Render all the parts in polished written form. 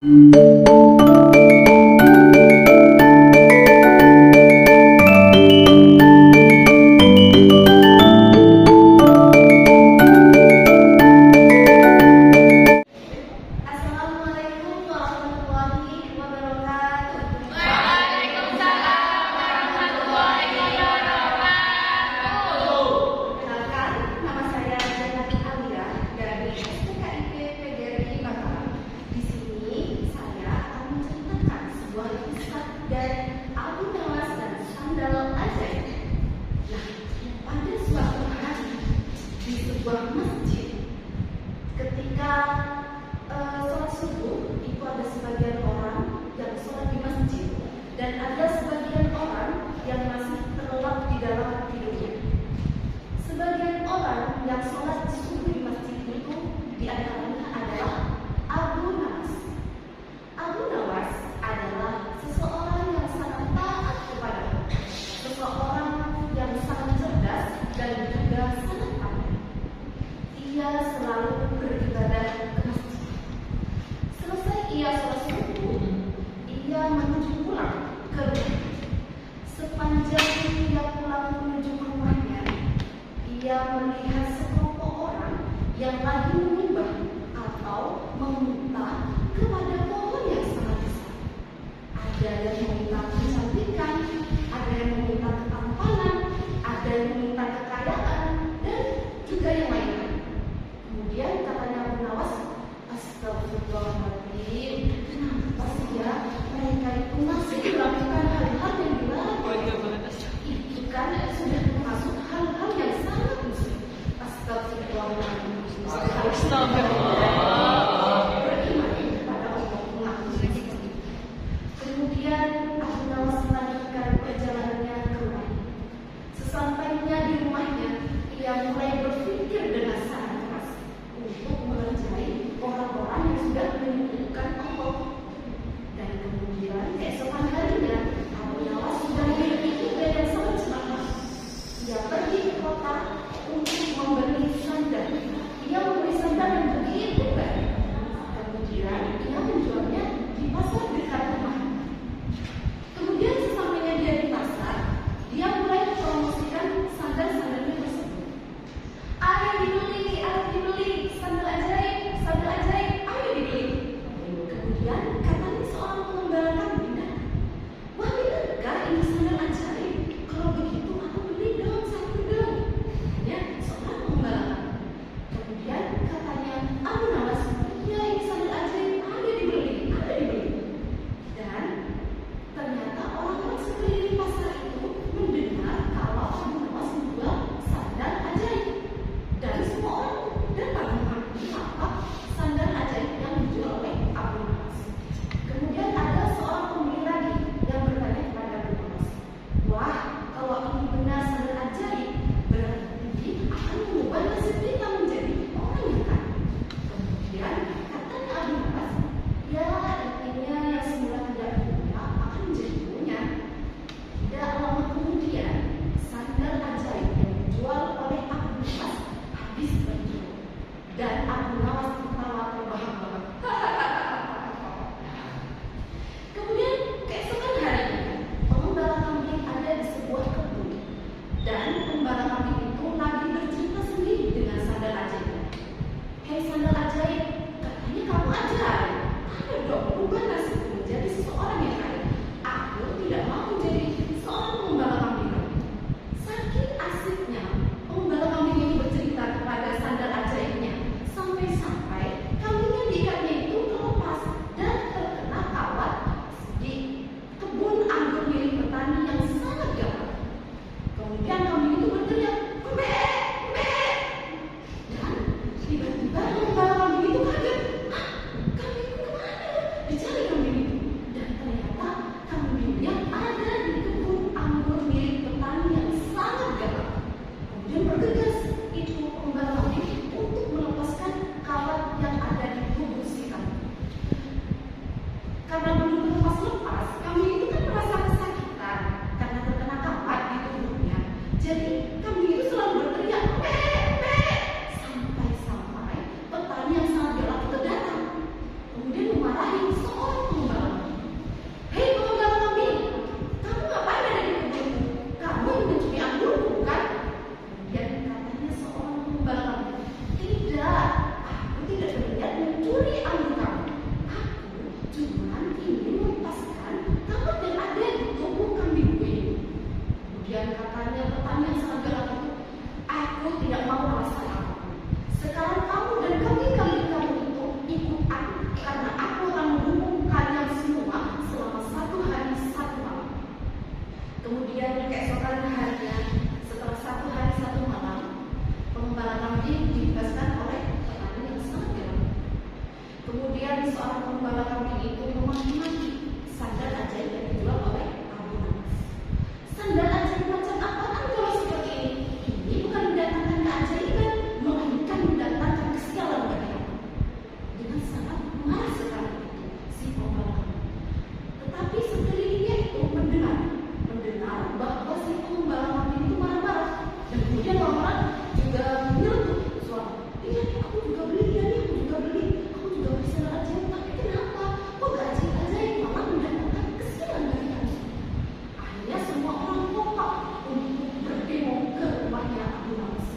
Assalamualaikum warahmatullahi wabarakatuh. Kenalkan, nama saya Zainab Alia dari STKIP PGRI Mataram. Di sini saya akan menceritakan sebuah kisah dari Abu Nawas dan Sandal Ajaib. Nah, pada suatu hari di sebuah masjid, ketika sholat subuh, itu ada sebagian orang yang sholat di masjid dan ada sebagian orang yang masih terlelap di dalam tidurnya. Sebagian orang yang sholat subuh di masjid itu diantaranya adalah Abu Nawas. Abu Nawas adalah seseorang yang sangat taat kepada Allah, seseorang yang sangat cerdas dan juga sangat pandai. Ia selalu beribadah ke masjid. Selesai ia sholat subuh, ia menuju pulang ke rumah. Sepanjang ia pulang menuju ke rumahnya, ia melihat sekelompok orang yang lagi menyembah atau meminta kepada pohon yang sangat besar. Ada yang meminta kecantikan, ada yang meminta ketampanan, ada yang meminta kekayaan, dan juga yang lainnya. Kemudian katanya Abu Nawas, astagfirullahaladzim, kenapa sih ya mereka itu masih melakukan hal-hal yang dilarang? Itu kan sudah termasuk hal-hal yang sangat muslim. Astagfirullahaladzim. Beriman kepada Allah Cuman ingin melepaskan takut yang ada di tubuh kambingku ini. Kemudian katanya petani yang sangat galak itu, aku tidak mau alasan apapun. Sekarang kamu dan kambing-kambing kamu itu ikut aku, karena aku akan menghukum kalian semua selama 1 hari 1 malam. Kemudian keesokan harinya, setelah 1 hari 1 malam, pengembala kambing dibebaskan oleh petani yang sangat galak. Kemudian seorang pengembala kambing itu memaki-maki sandal ajaib yang dijual oleh Abu Nawas. Sandal ajaib macam apaan kalau seperti ini? Ini bukan mendatangkan keajaiban, melainkan mendatangkan kesialan bagi aku. Dengan sangat marah sekali itu si pengembala kambing. Tetapi sekelilingnya itu mendengar bahwa si pengembala kambing itu marah-marah, dan kemudian orang-orang juga menyeletuk suara. Iya, aku juga beli, aku juga beli sandal ajaib, tapi kenapa? Kok gak ajaib-ajaib, malah mendatangkan kesialan bagi kami? Akhirnya semua orang kompak untuk berdemo ke rumahnya Abu Nawas.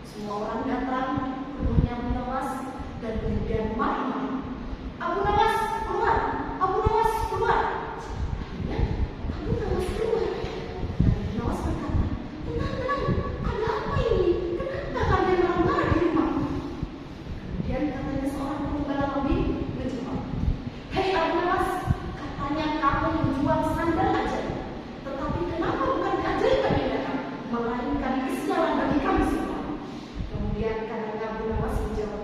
Semua orang datang ke rumahnya Abu Nawas dan kemudian marah-marah. Abu Nawas keluar, Abu Nawas keluar. Akhirnya Abu Nawas keluar. Dan Abu Nawas berkata, tenang, ada apa ini? Kenapa kalian marah-marah di rumah? Kemudian katanya seorang pengembala kambing menjawab, hei Abu Nawas, katanya kamu menjual sandal ajaib. Tetapi kenapa bukan keajaiban yang datang, melainkan kesialan bagi kami semua? Kemudian katanya Abu Nawas menjawab,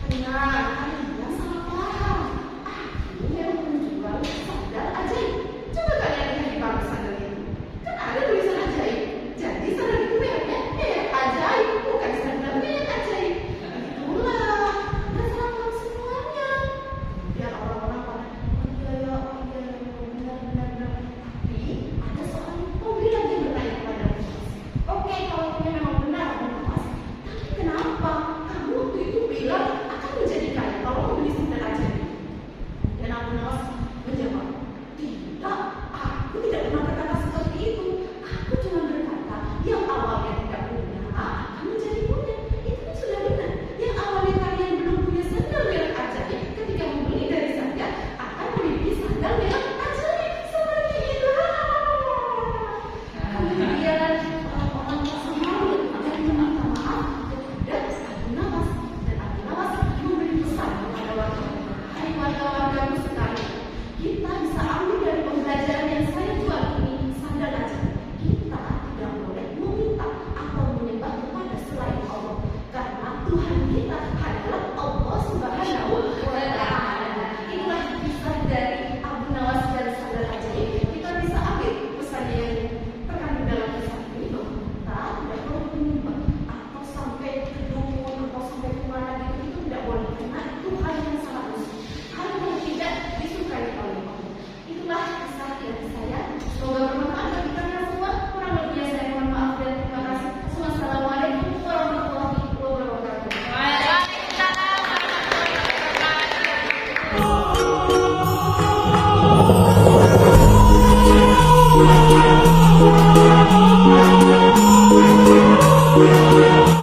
tenang, kalian salah paham. Aku memang menjual sandal ajaib. Coba kalian lihat di bawah sandal itu, kan ada tulisan ajaib. Jadi sandal itu mereknya ajaib, bukan sandalnya yang ajaib. Itulah, dan salah paham semuanya. Kemudian orang-orang pada, oh iya, benar. Tapi ada seorang pembeli lagi yang bertanya kepada Abu Nawas, oke, kalau ini memang benar Abu Nawas, tapi kenapa kamu waktu itu bilang akan menjadi kaya kalau membeli sandal ajaib? Dan Abu Nawas